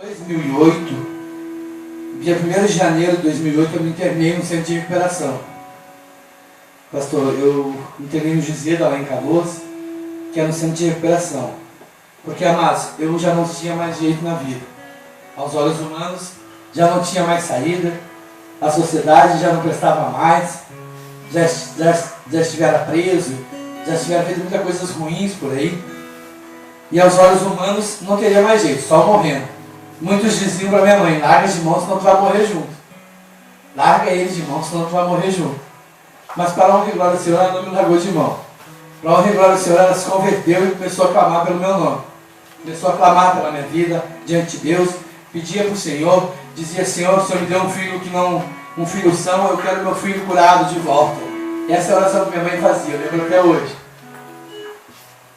2008, dia 1º de janeiro de 2008, eu me internei no centro de recuperação. Pastor, eu me internei no Giseda, lá em Canoas, que é no centro de recuperação. Porque, amados, eu já não tinha mais jeito na vida. Aos olhos humanos, já não tinha mais saída. A sociedade já não prestava mais. Já estivera preso. Já estivera feito muitas coisas ruins por aí. E aos olhos humanos, não teria mais jeito, só morrendo. Muitos diziam para minha mãe: larga de mão, senão tu vai morrer junto. Larga ele de mão, senão tu vai morrer junto. Mas para a honra e glória do Senhor, ela não me largou de mão. Para a honra e glória do Senhor, ela se converteu e começou a clamar pelo meu nome. Começou a clamar pela minha vida, diante de Deus. Pedia para o Senhor, dizia: Senhor, o Senhor me deu um filho que não, um filho são, eu quero meu filho curado de volta. Essa é a oração que minha mãe fazia, eu lembro até hoje.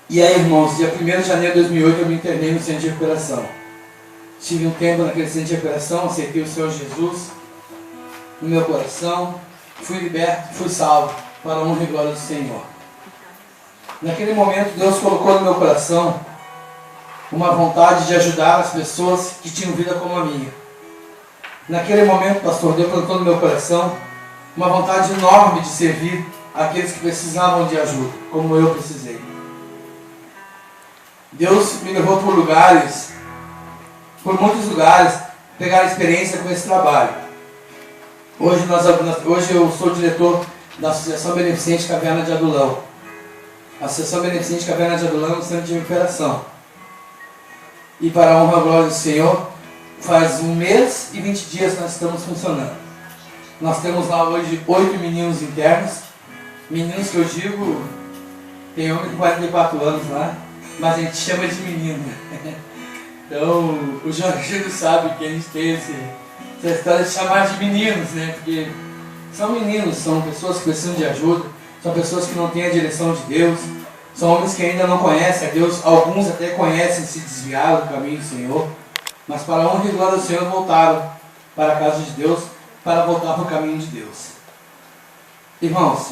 E aí, irmãos, dia 1º de janeiro de 2008, eu me internei no centro de recuperação. Tive um tempo naquele centro de recuperação, aceitei o Senhor Jesus no meu coração, fui liberto, fui salvo, para a honra e glória do Senhor. Naquele momento, Deus colocou no meu coração uma vontade de ajudar as pessoas que tinham vida como a minha. Naquele momento, pastor, Deus plantou no meu coração uma vontade enorme de servir aqueles que precisavam de ajuda, como eu precisei. Deus me levou por muitos lugares, pegar experiência com esse trabalho. Hoje eu sou diretor da Associação Beneficente Caverna de Adulão. A Associação Beneficente Caverna de Adulão é um centro de recuperação. E para a honra e a glória do Senhor, faz 1 mês e 20 dias que nós estamos funcionando. Nós temos lá hoje 8 meninos internos. Meninos que eu digo, tem homem com 44 anos lá, mas a gente chama de menino. Então, o Jorginho sabe que a gente tem essa história de chamar de meninos, né? Porque são meninos, são pessoas que precisam de ajuda, são pessoas que não têm a direção de Deus, são homens que ainda não conhecem a Deus, alguns até conhecem, se desviaram do caminho do Senhor, mas para a honra e glória do Senhor voltaram para a casa de Deus, para voltar para o caminho de Deus. Irmãos,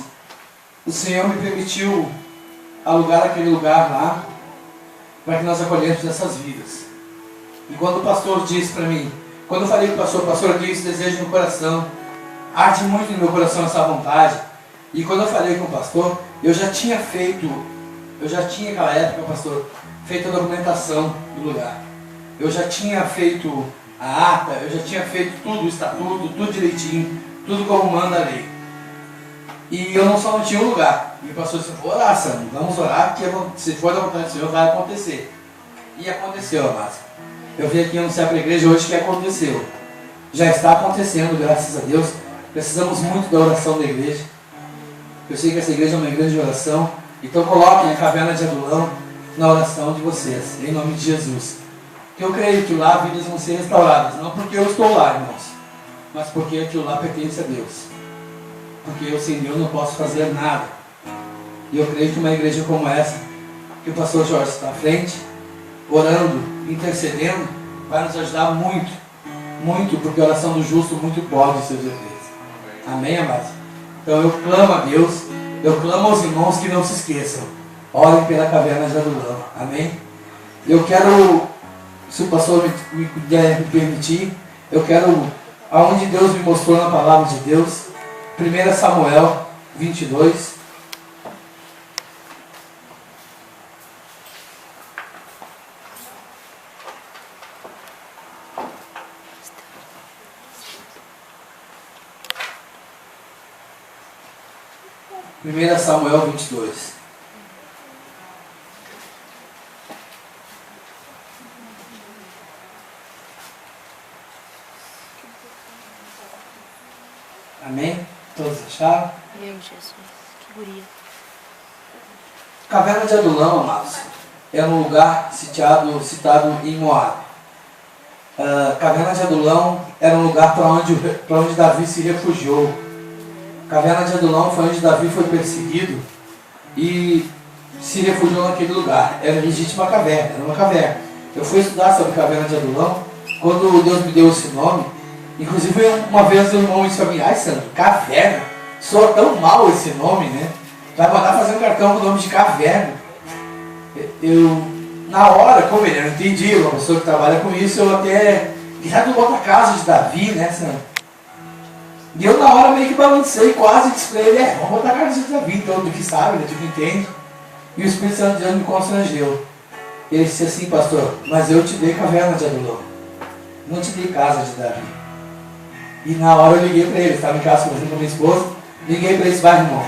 o Senhor me permitiu alugar aquele lugar lá, para que nós acolhemos essas vidas. E quando o pastor disse para mim, quando eu falei com o pastor, eu tenho esse desejo no coração, arde muito no meu coração essa vontade. E quando eu falei com o pastor, eu já tinha naquela época, pastor, feito a documentação do lugar. Eu já tinha feito a ata, eu já tinha feito tudo, o estatuto, tudo direitinho, tudo como manda a lei. E eu só não tinha um lugar. E o pastor disse: orar, Sandro, vamos orar, porque se for da vontade do Senhor, vai acontecer. E aconteceu, amados. Eu vim aqui anunciar para a igreja hoje que aconteceu. Já está acontecendo, graças a Deus. Precisamos muito da oração da igreja. Eu sei que essa igreja é uma igreja de oração. Então coloquem a Caverna de Adulão na oração de vocês, em nome de Jesus. Que eu creio que lá vidas vão ser restauradas. Não porque eu estou lá, irmãos, mas porque aquilo lá pertence a Deus. Porque eu sem Deus não posso fazer nada. E eu creio que uma igreja como essa, que o pastor Jorge está à frente, orando, intercedendo, vai nos ajudar muito, muito, porque a oração do justo muito pode ser de Deus. Amém, amados? Então eu clamo a Deus, eu clamo aos irmãos que não se esqueçam. Orem pela Caverna de Adulão. Amém? Eu quero, se o pastor me permitir, eu quero, aonde Deus me mostrou na palavra de Deus, 1 Samuel 22. Primeira Samuel 22. Amém? Todos acharam? Meu Jesus, que guria. Caverna de Adulão, amados, é um lugar citado em Moab. Caverna de Adulão era um lugar para onde Davi se refugiou. Caverna de Adulão foi onde Davi foi perseguido e se refugiou naquele lugar. Era legítima caverna, era uma caverna. Eu fui estudar sobre Caverna de Adulão, quando Deus me deu esse nome. Inclusive uma vez o irmão disse para mim: ai, Sandro, caverna, soa tão mal esse nome, né? Vai mandar fazer um cartão com o nome de caverna. na hora, como ele não entendia, uma pessoa que trabalha com isso, eu até... Já do outra casa de Davi, né, Sam? E eu na hora meio que balancei, quase disse pra ele, vamos botar a casa de Davi, todo que sabe, né, tipo, entende. E o Espírito Santo de Deus me constrangeu. Ele disse assim, pastor, mas eu te dei caverna de Adulão, não te dei casa de Davi. E na hora eu liguei para ele, estava em casa com a minha esposa, liguei para ele e disse, vai irmão,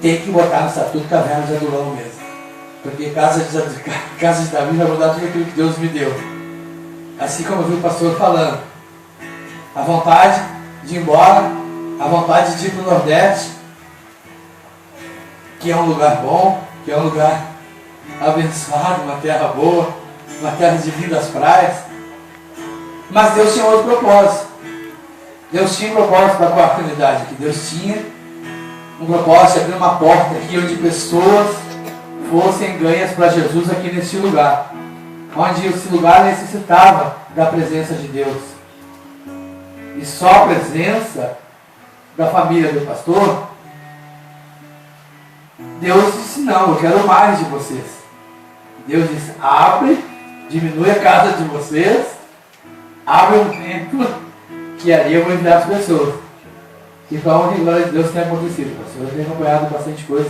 tem que botar no estatuto caverna de Adulão mesmo. Porque casa de Davi vai mudar tudo aquilo que Deus me deu. Assim como eu vi o pastor falando, a vontade de ir embora, a vontade de ir para o Nordeste, que é um lugar bom, que é um lugar abençoado, uma terra boa, uma terra de lindas praias. Mas Deus tinha outro propósito. Deus tinha um propósito para a quarta unidade aqui. Deus tinha um propósito de abrir uma porta aqui onde pessoas fossem ganhas para Jesus aqui nesse lugar. Onde esse lugar necessitava da presença de Deus. E só a presença da família do pastor, Deus disse, não, eu quero mais de vocês. Deus disse, abre, diminui a casa de vocês, abre um templo, que ali eu vou enviar as pessoas. Então, a glória de Deus tem acontecido, pastor. Eu tenho acompanhado bastante coisa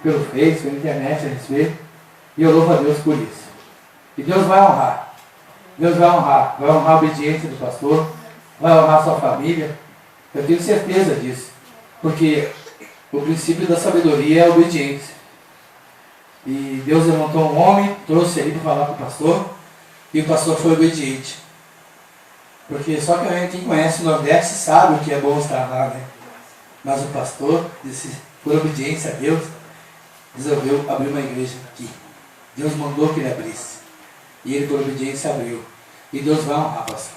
pelo Face, pela internet a respeito, e eu louvo a Deus por isso. E Deus vai honrar. Deus vai honrar a obediência do pastor, vai honrar a sua família. Eu tenho certeza disso, porque o princípio da sabedoria é a obediência. E Deus levantou um homem, trouxe ele para falar com o pastor, e o pastor foi obediente. Porque só quem conhece o Nordeste sabe o que é bom estar lá, né? Mas o pastor, por obediência a Deus, resolveu abrir uma igreja aqui. Deus mandou que ele abrisse. E ele, por obediência, abriu. E Deus vai honrar, pastor.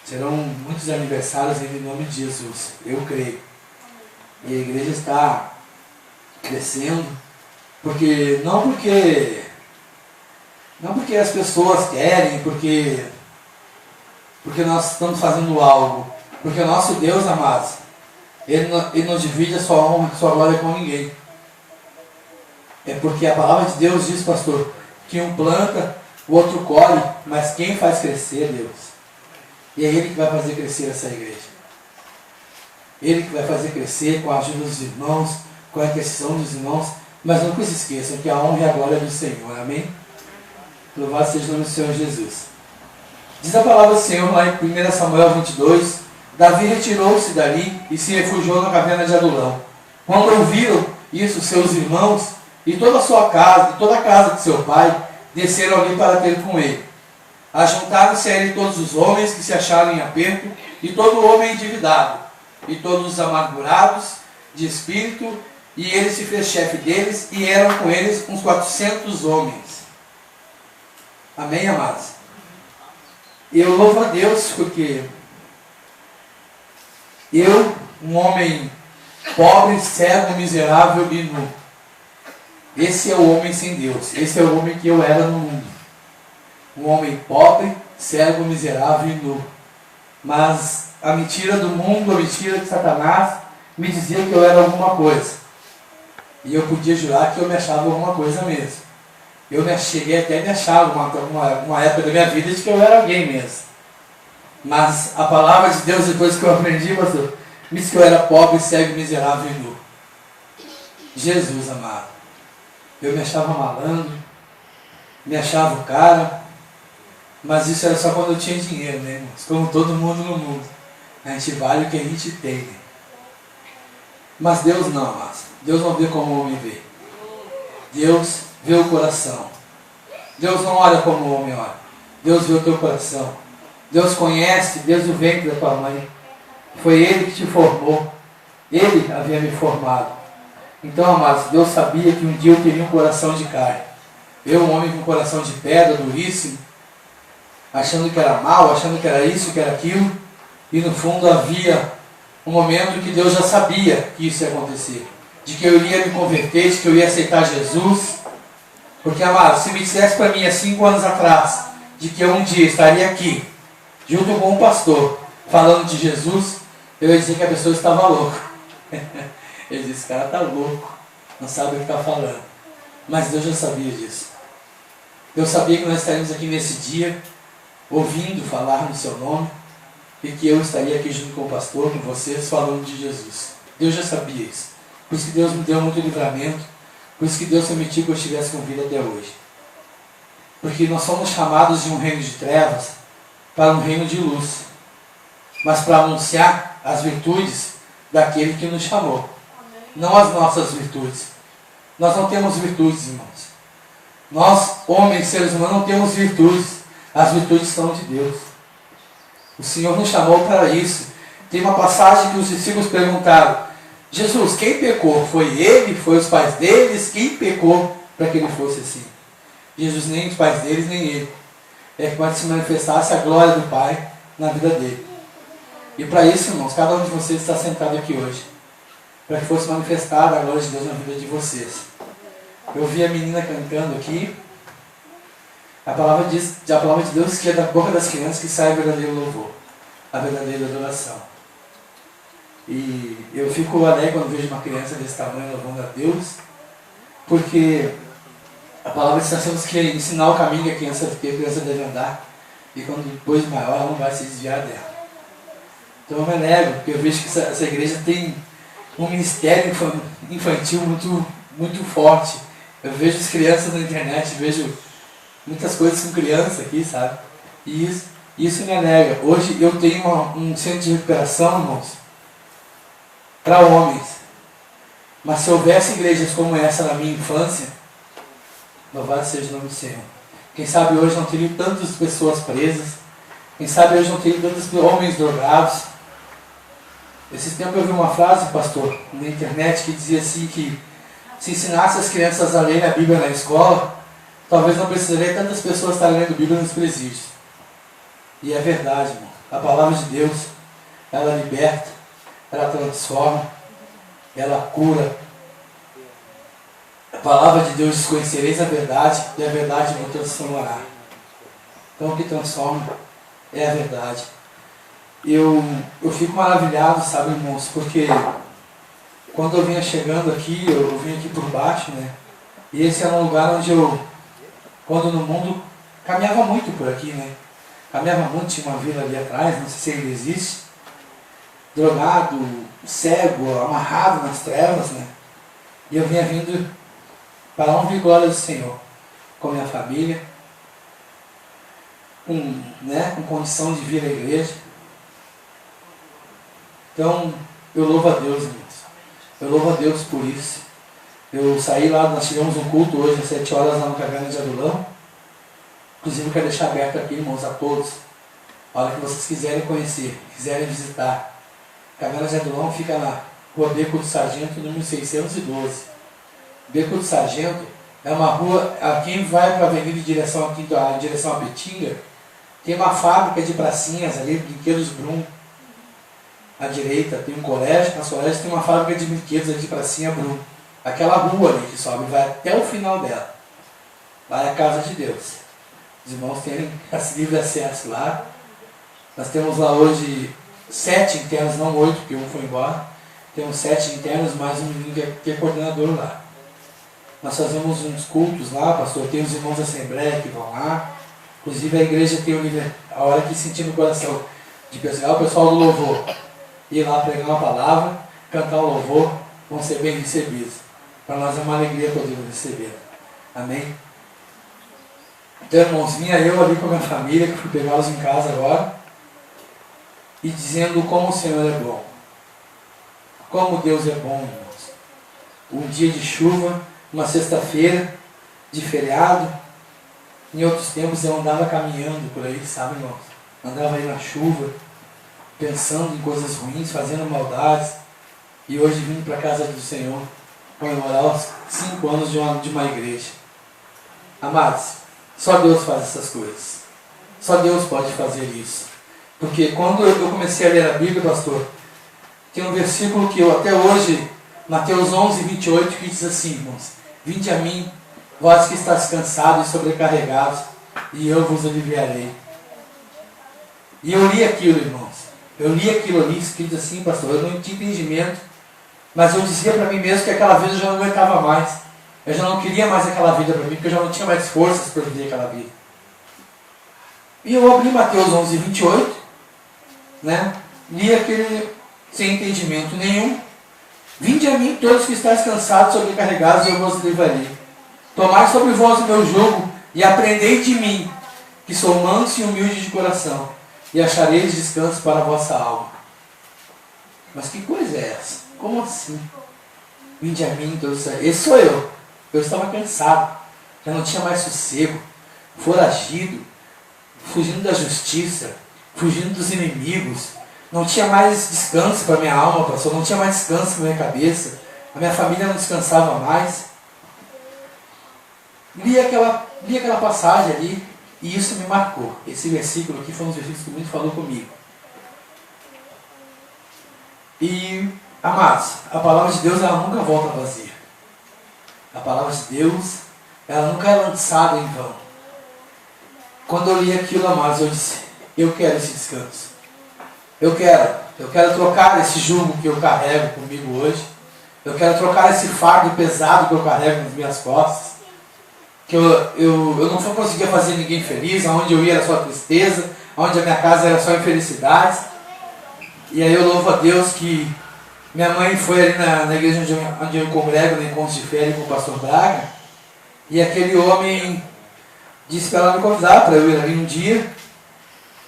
Serão muitos aniversários em nome de Jesus. Eu creio. E a igreja está crescendo. Não porque as pessoas querem, porque nós estamos fazendo algo. Porque o nosso Deus, amados, Ele não divide a sua honra, a sua glória com ninguém. É porque a palavra de Deus diz, pastor, que um planta, o outro colhe, mas quem faz crescer é Deus. E é Ele que vai fazer crescer essa igreja. Ele que vai fazer crescer com a ajuda dos irmãos, com a intercessão dos irmãos, mas nunca se esqueçam que a honra e a glória é do Senhor. Amém? Louvado seja o nome do Senhor Jesus. Diz a palavra do Senhor lá em 1 Samuel 22, Davi retirou-se dali e se refugiou na caverna de Adulão. Quando ouviram isso, seus irmãos e toda a sua casa, e toda a casa de seu pai, desceram ali para ter com ele. Ajuntaram-se a ele todos os homens que se acharam em aperto, e todo homem endividado, e todos os amargurados de espírito, e ele se fez chefe deles, e eram com eles uns 400 homens. Amém, amados? Eu louvo a Deus porque eu, um homem pobre, cego, miserável e nu, esse é o homem sem Deus, esse é o homem que eu era no mundo. Um homem pobre, cego, miserável e nu. Mas a mentira do mundo, a mentira de Satanás, me dizia que eu era alguma coisa. E eu podia jurar que eu me achava alguma coisa mesmo. Eu cheguei até a me achar uma época da minha vida de que eu era alguém mesmo. Mas a palavra de Deus, depois que eu aprendi, pastor, me disse que eu era pobre, cego, miserável e nu. Jesus amado. Eu me achava malandro, me achava o cara, mas isso era só quando eu tinha dinheiro, né, irmãos? Como todo mundo no mundo. A gente vale o que a gente tem, né? Mas Deus não, amados. Deus não vê como o homem vê. Deus vê o coração. Deus não olha como o homem olha. Deus vê o teu coração. Deus conhece desde o ventre da tua mãe. Foi Ele que te formou. Ele havia me formado. Então, amados, Deus sabia que um dia eu teria um coração de carne. Eu, um homem com um coração de pedra, duríssimo, achando que era mal, achando que era isso, que era aquilo. E no fundo havia um momento que Deus já sabia que isso ia acontecer. De que eu iria me converter, de que eu ia aceitar Jesus. Porque, amados, se me dissesse para mim há 5 anos atrás, de que eu um dia estaria aqui, junto com um pastor, falando de Jesus, eu ia dizer que a pessoa estava louca. Ele disse, esse cara está louco, não sabe o que está falando. Mas Deus já sabia disso. Eu sabia que nós estaríamos aqui nesse dia, ouvindo falar no seu nome, e que eu estaria aqui junto com o pastor, com vocês, falando de Jesus. Deus já sabia isso. Por isso que Deus me deu muito livramento, por isso que Deus permitiu que eu estivesse com vida até hoje. Porque nós somos chamados de um reino de trevas para um reino de luz, mas para anunciar as virtudes daquele que nos chamou, não as nossas virtudes. Nós não temos virtudes, irmãos. Nós, homens, seres humanos, não temos virtudes. As virtudes são de Deus. O Senhor nos chamou para isso. Tem uma passagem que os discípulos perguntaram: Jesus, quem pecou? Foi ele? Foi os pais deles? Quem pecou para que ele fosse assim? Jesus, nem os pais deles, nem ele. É que pode se manifestasse a glória do Pai na vida dele. E para isso, irmãos, cada um de vocês está sentado aqui hoje, para que fosse manifestada a glória de Deus na vida de vocês. Eu vi a menina cantando aqui. A palavra de Deus diz que é da boca das crianças que sai o verdadeiro louvor, a verdadeira adoração. E eu fico alegre quando vejo uma criança desse tamanho louvando a Deus, porque a palavra diz que nós temos que ensinar o caminho que a criança deve andar, e quando depois maior ela não vai se desviar dela. Então eu me alegro, porque eu vejo que essa igreja tem um ministério infantil muito forte. Eu vejo as crianças na internet, vejo muitas coisas com criança aqui, sabe? E isso me alegra. Hoje eu tenho um centro de recuperação, irmãos, para homens. Mas se houvesse igrejas como essa na minha infância, louvado seja o nome do Senhor. Quem sabe hoje não teria tantas pessoas presas. Quem sabe hoje não teria tantos homens drogados. Esses tempos eu vi uma frase, pastor, na internet, que dizia assim que se ensinasse as crianças a lerem a Bíblia na escola, talvez não precisaria tantas pessoas estarem lendo Bíblia nos presídios. E é verdade, irmão. A palavra de Deus, ela liberta, ela transforma, ela cura. A palavra de Deus diz: conhecereis a verdade, e a verdade vos transformará. Então o que transforma é a verdade. Eu fico maravilhado, sabe, irmãos, porque quando eu vinha chegando aqui, eu vim aqui por baixo, né? E esse era um lugar onde eu, quando no mundo, caminhava muito por aqui, né? Caminhava muito, tinha uma vila ali atrás, não sei se ainda existe. Drogado, cego, amarrado nas trevas, né? E eu vinha vindo para a honra e glória do Senhor, com minha família, com condição de vir à igreja. Então, eu louvo a Deus, irmãos. Eu louvo a Deus por isso. Eu saí lá, nós tivemos um culto hoje às 7 horas lá no Caverna de Adulão. Inclusive eu quero deixar aberto aqui, irmãos, a todos. A hora que vocês quiserem conhecer, quiserem visitar. Caverna de Adulão fica na Rua Beco do Sargento, número 612. Beco do Sargento é uma rua, quem vai para a avenida em direção a Petinga, tem uma fábrica de pracinhas ali, Brinquedos Brum. À direita tem um colégio, nas colégios tem uma fábrica de brinquedos ali de pracinha Brum. Aquela rua ali que sobe, vai até o final dela. Lá é a casa de Deus. Os irmãos têm livre acesso lá. Nós temos lá hoje 7 internos, não 8, porque um foi embora. Temos 7 internos, mais um menino que é coordenador lá. Nós fazemos uns cultos lá, pastor. Tem os irmãos da Assembleia que vão lá. Inclusive a igreja tem a hora que sentir no coração de pegar o pessoal do louvor, ir lá pregar uma palavra, cantar um louvor, vão ser bem recebidos. Para nós é uma alegria poder receber. Amém? Então, irmãos, vinha eu ali com a minha família, que fui pegá-los em casa agora, e dizendo como o Senhor é bom. Como Deus é bom, irmãos. Um dia de chuva, uma sexta-feira, de feriado. Em outros tempos eu andava caminhando por aí, sabe, irmãos? Andava aí na chuva, pensando em coisas ruins, fazendo maldades. E hoje vim para a casa do Senhor comemorar os 5 anos de uma igreja. Amados, só Deus faz essas coisas. Só Deus pode fazer isso. Porque quando eu comecei a ler a Bíblia, pastor, tem um versículo que eu até hoje, Mateus 11, 28, que diz assim, irmãos: vinde a mim, vós que estáis cansados e sobrecarregados, e eu vos aliviarei. E eu li aquilo, irmãos. Eu li aquilo ali, escrito assim, pastor, eu não tinha entendimento, mas eu dizia para mim mesmo que aquela vez eu já não aguentava mais. Eu já não queria mais aquela vida para mim, porque eu já não tinha mais forças para viver aquela vida. E eu abri Mateus 11, 28, né? Li aquele sem entendimento nenhum. Vinde a mim todos que estáis cansados, sobrecarregados, e eu vos livrarei. Tomai sobre vós o meu jugo e aprendei de mim, que sou manso e humilde de coração, e achareis descanso para a vossa alma. Mas que coisa é essa? Como assim? Vinde a mim todos. Esse sou eu. Eu estava cansado, já não tinha mais sossego, foragido, fugindo da justiça, fugindo dos inimigos. Não tinha mais descanso para minha alma, pastor. Não tinha mais descanso para minha cabeça. A minha família não descansava mais. Li aquela passagem ali e isso me marcou. Esse versículo aqui foi um dos versículos que muito falou comigo. E, amados, a palavra de Deus ela nunca volta vazia. A palavra de Deus ela nunca é lançada em vão. Quando eu li aquilo, amados, eu disse, eu quero esse descanso. Eu quero trocar esse jugo que eu carrego comigo hoje. Eu quero trocar esse fardo pesado que eu carrego nas minhas costas. Que eu não conseguia fazer ninguém feliz, aonde eu ia era só tristeza, aonde a minha casa era só infelicidade. E aí eu louvo a Deus que minha mãe foi ali na igreja onde eu congrego, no encontro de fé com o pastor Braga, e aquele homem disse para ela me convidar para eu ir ali um dia.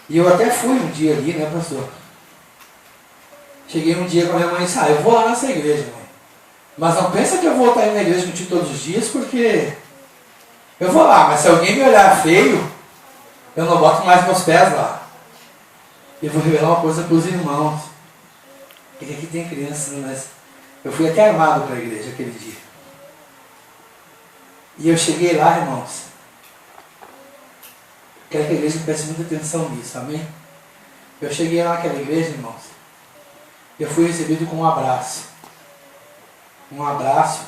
E eu até fui um dia ali, né, pastor? Cheguei um dia com a minha mãe e disse, eu vou lá nessa igreja, mãe. Mas não pensa que eu vou estar indo na igreja contigo todos os dias, porque eu vou lá, mas se alguém me olhar feio, eu não boto mais meus pés lá. E eu vou revelar uma coisa para os irmãos. Porque aqui tem crianças, mas eu fui até armado para a igreja aquele dia. E eu cheguei lá, irmãos. Quero que a igreja preste muita atenção nisso, amém? Eu cheguei lá naquela igreja, irmãos. Eu fui recebido com um abraço. Um abraço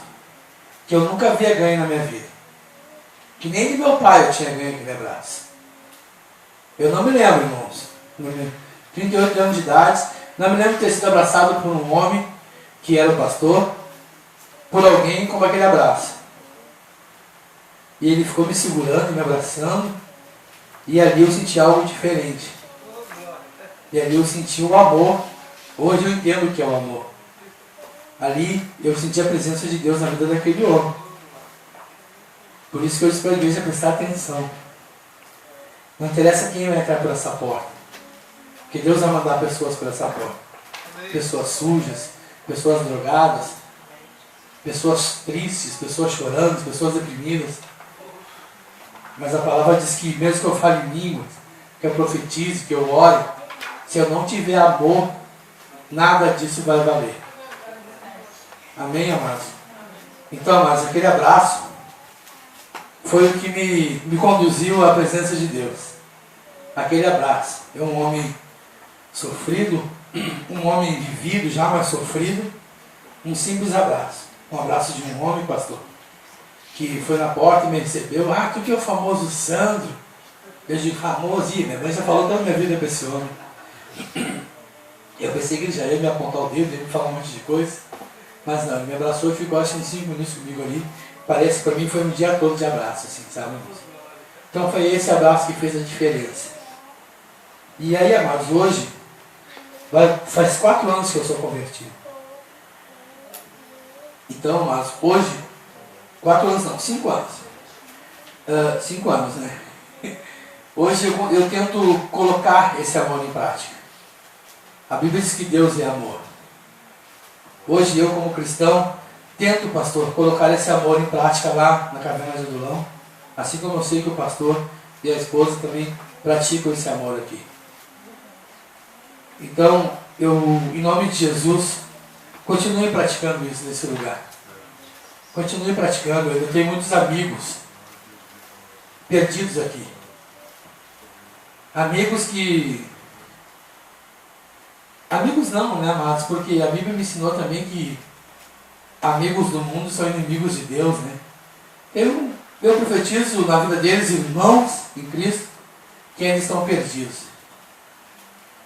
que eu nunca havia ganho na minha vida. Que nem de meu pai eu tinha ganho aquele abraço. Eu não me lembro, irmãos. 38 anos de idade. Não me lembro de ter sido abraçado por um homem que era o pastor. Por alguém como aquele abraço. E ele ficou me segurando, me abraçando. E ali eu senti algo diferente. E ali eu senti o amor. Hoje eu entendo o que é o amor. Ali eu senti a presença de Deus na vida daquele homem. Por isso que eu disse para a igreja prestar atenção. Não interessa quem vai entrar por essa porta. Porque Deus vai mandar pessoas por essa porta. Pessoas sujas, pessoas drogadas, pessoas tristes, pessoas chorando, pessoas deprimidas. Mas a palavra diz que mesmo que eu fale em línguas, que eu profetize, que eu ore, se eu não tiver amor, nada disso vai valer. Amém, amados? Então, amados, aquele abraço foi o que me conduziu à presença de Deus. Aquele abraço. É um homem sofrido, um homem vivido, já mais sofrido, um simples abraço. Um abraço de um homem, pastor, que foi na porta e me recebeu. Tu que é o famoso Sandro. Eu digo, famoso, minha mãe já falou toda a minha vida para esse homem. Eu pensei que ele já ia me apontar o dedo, ia me falar um monte de coisa. Mas não, ele me abraçou e ficou acho que uns 5 minutos comigo ali. Parece que para mim foi um dia todo de abraço, assim, sabe? Então foi esse abraço que fez a diferença. E aí, amados, hoje, faz 4 anos que eu sou convertido. Então, amados, hoje, 4 anos não, 5 anos. 5 anos, né? Hoje eu tento colocar esse amor em prática. A Bíblia diz que Deus é amor. Hoje eu, como cristão, tento, pastor, colocar esse amor em prática lá na Caverna de Adulão. Assim como eu sei que o pastor e a esposa também praticam esse amor aqui. Então, eu, em nome de Jesus, continue praticando isso nesse lugar. Continue praticando. Eu tenho muitos amigos perdidos aqui. Amigos que... Amigos não, né, amados? Porque a Bíblia me ensinou também que amigos do mundo são inimigos de Deus, né? Eu profetizo na vida deles, irmãos em Cristo, que ainda estão perdidos.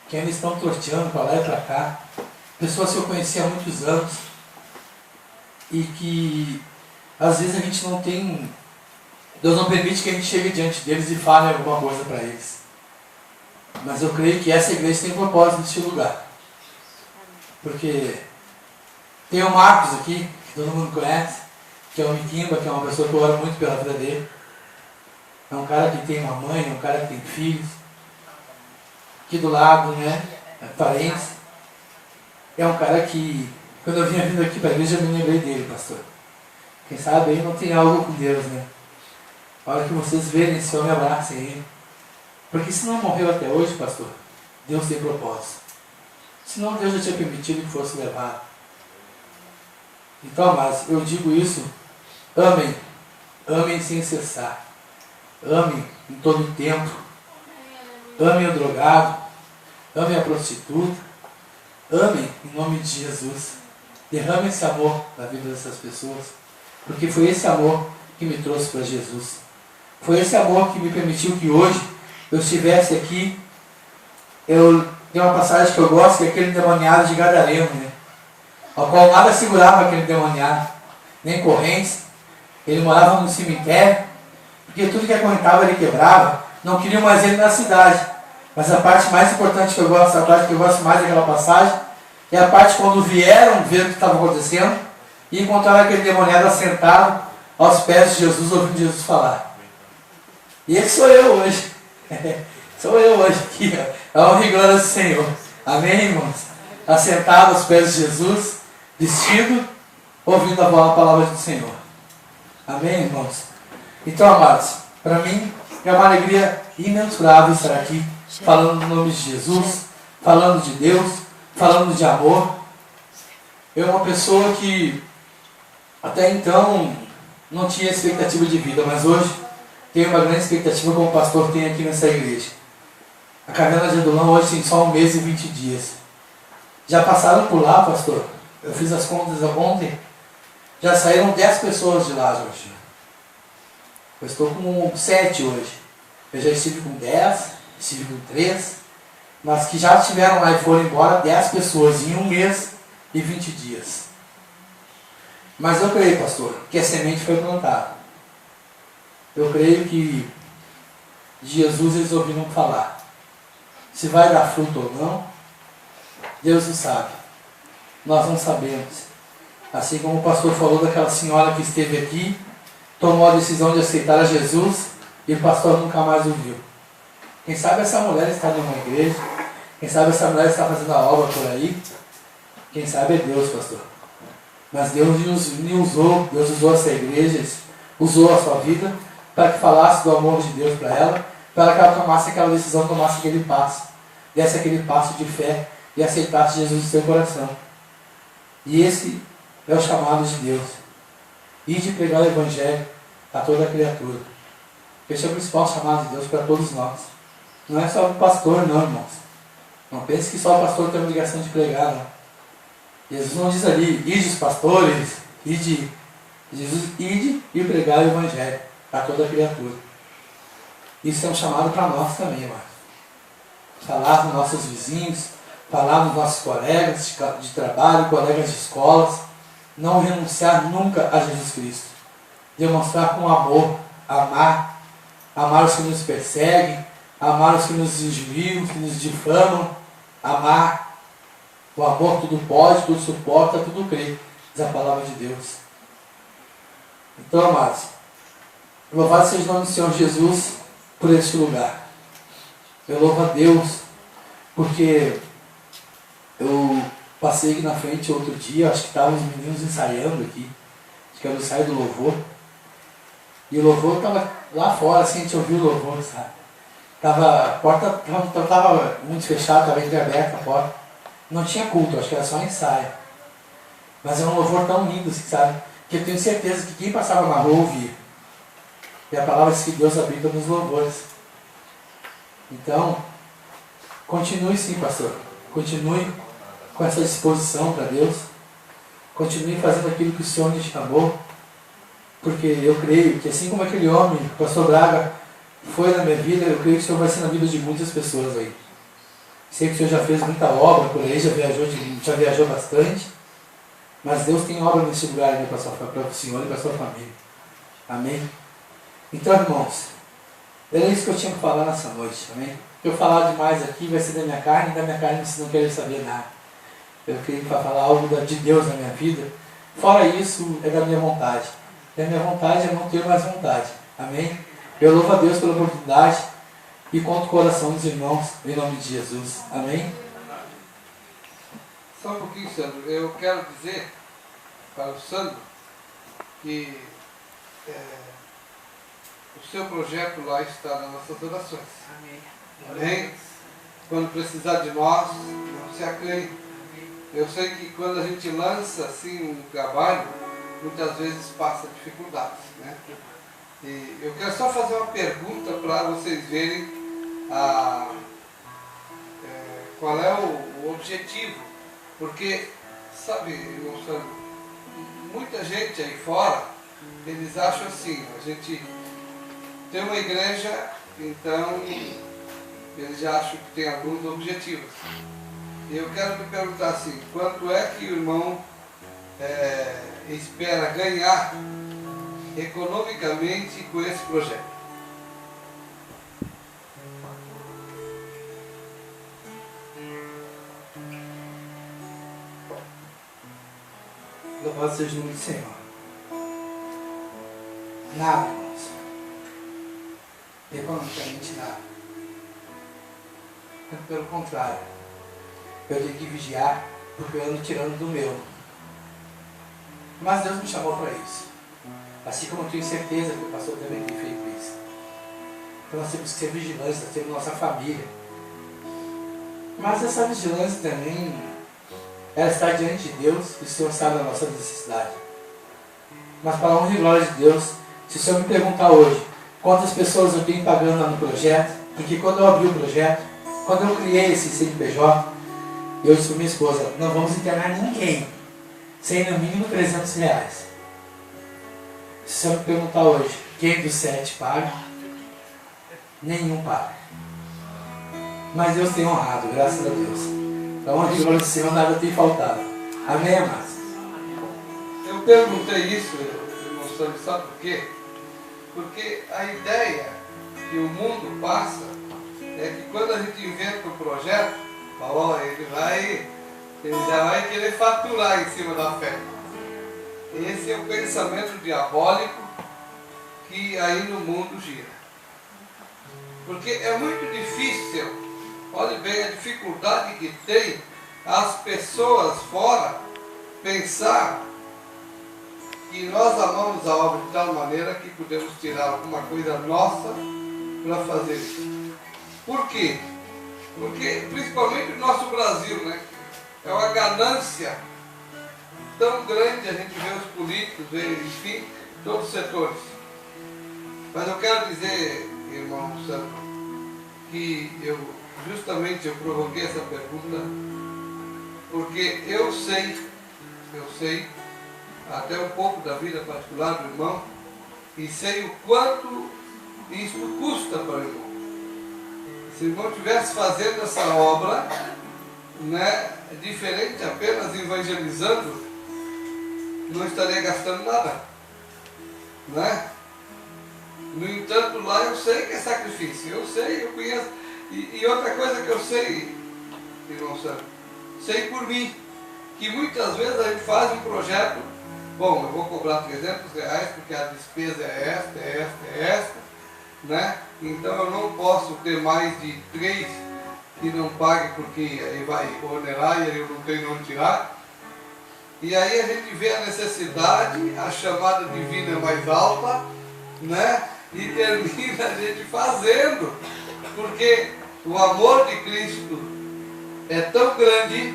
Que ainda estão torteando para lá e para cá. Pessoas que eu conheci há muitos anos. E que às vezes a gente não tem... Deus não permite que a gente chegue diante deles e fale alguma coisa para eles. Mas eu creio que essa igreja tem propósito neste lugar. Porque tem o Marcos aqui, que todo mundo conhece, que é o Miquimba, que é uma pessoa que eu oro muito pela vida dele. É um cara que tem uma mãe, é um cara que tem filhos. Aqui do lado, né? É parente. É um cara que, quando eu vinha vindo aqui para a igreja, eu me lembrei dele, pastor. Quem sabe aí não tem algo com Deus, né? A hora que vocês verem esse homem, abracem ele. Porque se não morreu até hoje, pastor, Deus tem propósito. Senão Deus já tinha permitido que fosse levado. Então, amados, eu digo isso, amem, amem sem cessar. Amem em todo o tempo. Amem o drogado, amem a prostituta, amem em nome de Jesus. Derrame esse amor na vida dessas pessoas, porque foi esse amor que me trouxe para Jesus. Foi esse amor que me permitiu que hoje eu estivesse aqui. Tem uma passagem que eu gosto, que é aquele endemoniado de Gadareno, né? Ao qual nada segurava aquele endemoniado, nem correntes. Ele morava no cemitério, porque tudo que acorrentava ele quebrava. Não queriam mais ele na cidade. Mas a parte mais importante que eu gosto, a parte que eu gosto mais daquela passagem, é a parte quando vieram ver o que estava acontecendo e encontraram aquele endemoniado assentado aos pés de Jesus, ouvindo Jesus falar. E esse sou eu hoje. Sou eu hoje aqui, ó. A honra e glória do Senhor. Amém, irmãos? Assentado aos pés de Jesus, vestido, ouvindo a palavra do Senhor. Amém, irmãos? Então, amados, para mim é uma alegria imensurável estar aqui, falando no nome de Jesus, falando de Deus, falando de amor. Eu uma pessoa que até então não tinha expectativa de vida, mas hoje tenho uma grande expectativa como pastor tem aqui nessa igreja. A Caverna de Adulão hoje tem só 1 mês e 20 dias. Já passaram por lá, pastor? Eu fiz as contas ontem. Já saíram 10 pessoas de lá, Jorge. Eu estou com 7 hoje. Eu já estive com 10, estive com 3, mas que já estiveram lá e foram embora 10 pessoas em 1 mês e 20 dias. Mas eu creio, pastor, que a semente foi plantada. Eu creio que de Jesus eles ouviram falar. Se vai dar fruto ou não, Deus o sabe. Nós não sabemos. Assim como o pastor falou daquela senhora que esteve aqui, tomou a decisão de aceitar a Jesus e o pastor nunca mais o viu. Quem sabe essa mulher está numa igreja, quem sabe essa mulher está fazendo a obra por aí, quem sabe é Deus, pastor. Mas Deus me usou, Deus usou essa igreja, usou a sua vida para que falasse do amor de Deus para ela, para que ela tomasse aquela decisão, tomasse aquele passo, desse aquele passo de fé e aceitasse Jesus no seu coração. E esse é o chamado de Deus. E de pregar o Evangelho a toda a criatura. Esse é o principal chamado de Deus para todos nós. Não é só o pastor, não, irmãos. Não pense que só o pastor tem a obrigação de pregar, não. Jesus não diz ali, ide os pastores, ide. Jesus, ide e pregar o Evangelho a toda a criatura. Isso é um chamado para nós também, irmãos. Falar dos nossos vizinhos, falar dos nossos colegas de trabalho, colegas de escolas. Não renunciar nunca a Jesus Cristo. Demonstrar com amor, amar os que nos perseguem, amar os que nos injuriam, que nos difamam, amar. O amor tudo pode, tudo suporta, tudo crê, diz a palavra de Deus. Então, amados, louvado seja o nome do Senhor Jesus por este lugar. Eu louvo a Deus porque eu passei aqui na frente outro dia, acho que estavam os meninos ensaiando aqui, acho que era o ensaio do louvor. E o louvor estava lá fora, assim, a gente ouviu o louvor, sabe? A porta estava muito fechada, estava entreaberta a porta. Não tinha culto, acho que era só ensaio. Mas é um louvor tão lindo, assim, sabe? Que eu tenho certeza que quem passava na rua ouvia. E a palavra diz que Deus habita nos louvores. Então, continue sim, pastor. Continue com essa disposição para Deus. Continue fazendo aquilo que o Senhor lhe chamou. Porque eu creio que assim como aquele homem, o pastor Braga, foi na minha vida, eu creio que o Senhor vai ser na vida de muitas pessoas aí. Sei que o Senhor já fez muita obra por aí, já viajou bastante. Mas Deus tem obra nesse lugar para o Senhor e para a sua família. Amém? Então, irmãos, era isso que eu tinha para falar nessa noite. Amém? Se eu falar demais aqui, vai ser da minha carne, e da minha carne vocês não querem saber nada. Eu queria falar algo de Deus na minha vida. Fora isso, é da minha vontade. E a minha vontade é não ter mais vontade. Amém? Eu louvo a Deus pela oportunidade e conto o coração dos irmãos em nome de Jesus. Amém? Só um pouquinho, Sandro. Eu quero dizer para o Sandro que o seu projeto lá está nas nossas orações. Amém. Amém? Quando precisar de nós, não se acanhe. Eu sei que quando a gente lança assim um trabalho, muitas vezes passa dificuldades, né? E eu quero só fazer uma pergunta para vocês verem qual é o objetivo. Porque, sabe, irmão Sandro, muita gente aí fora, eles acham assim, a gente tem uma igreja, então eles já acham que tem alguns objetivos. E eu quero me perguntar assim, quanto é que o irmão espera ganhar economicamente com esse projeto? Louvado seja o nome do Senhor. Nada, irmãos. Economicamente nada. Pelo contrário. Eu tenho que vigiar porque eu ando tirando do meu. Mas Deus me chamou para isso. Assim como eu tenho certeza que o pastor também tem feito isso. Então nós temos que ser vigilantes, nós temos nossa família. Mas essa vigilância também, ela está diante de Deus e o Senhor sabe a nossa necessidade. Mas para a honra e glória de Deus, se o Senhor me perguntar hoje quantas pessoas eu tenho pagando lá no projeto, porque quando eu abri o projeto, quando eu criei esse CNPJ, eu disse para minha esposa, não vamos internar ninguém sem no mínimo 300 reais. Se o Senhor me perguntar hoje, quem dos 7 paga? Nenhum paga. Mas Deus tem honrado, graças a Deus. Para honra e glória do Senhor, nada tem faltado. Amém, amados? Eu perguntei isso, irmão Sandro, sabe por quê? Porque a ideia que o mundo passa é que quando a gente inventa um projeto, ele já vai querer faturar em cima da fé. Esse é o pensamento diabólico que aí no mundo gira. Porque é muito difícil, olhe bem a dificuldade que tem as pessoas fora pensar que nós amamos a obra de tal maneira que podemos tirar alguma coisa nossa para fazer isso. Por quê? Porque, principalmente no nosso Brasil, né? É uma ganância tão grande, a gente vê os políticos, enfim, todos os setores. Mas eu quero dizer, irmão Sandro, que eu provoquei essa pergunta porque eu sei até um pouco da vida particular do irmão e sei o quanto isso custa para o irmão. Se o irmão estivesse fazendo essa obra, né, diferente apenas evangelizando, não estaria gastando nada, né? No entanto, lá eu sei que é sacrifício, eu conheço. E outra coisa que eu sei, irmão Sandro, sei por mim, que muitas vezes a gente faz um projeto, bom, eu vou cobrar 300 reais porque a despesa é esta, né? Então eu não posso ter mais de 3 que não pague porque aí vai onerar e aí eu não tenho onde tirar. E aí a gente vê a necessidade, a chamada divina é mais alta, né? E termina a gente fazendo, porque o amor de Cristo é tão grande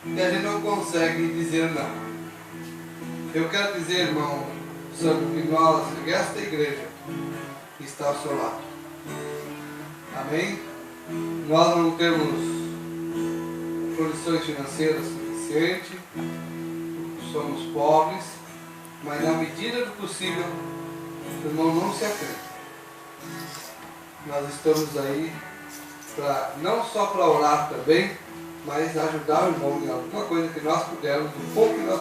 que a gente não consegue dizer não. Eu quero dizer, irmão Sandro, que nós, esta igreja, está ao seu lado. Amém? Nós não temos condições financeiras suficientes, somos pobres, mas na medida do possível, o irmão não se acredita. Nós estamos aí não só para orar também, mas ajudar o irmão em alguma coisa que nós pudermos, um pouco que nós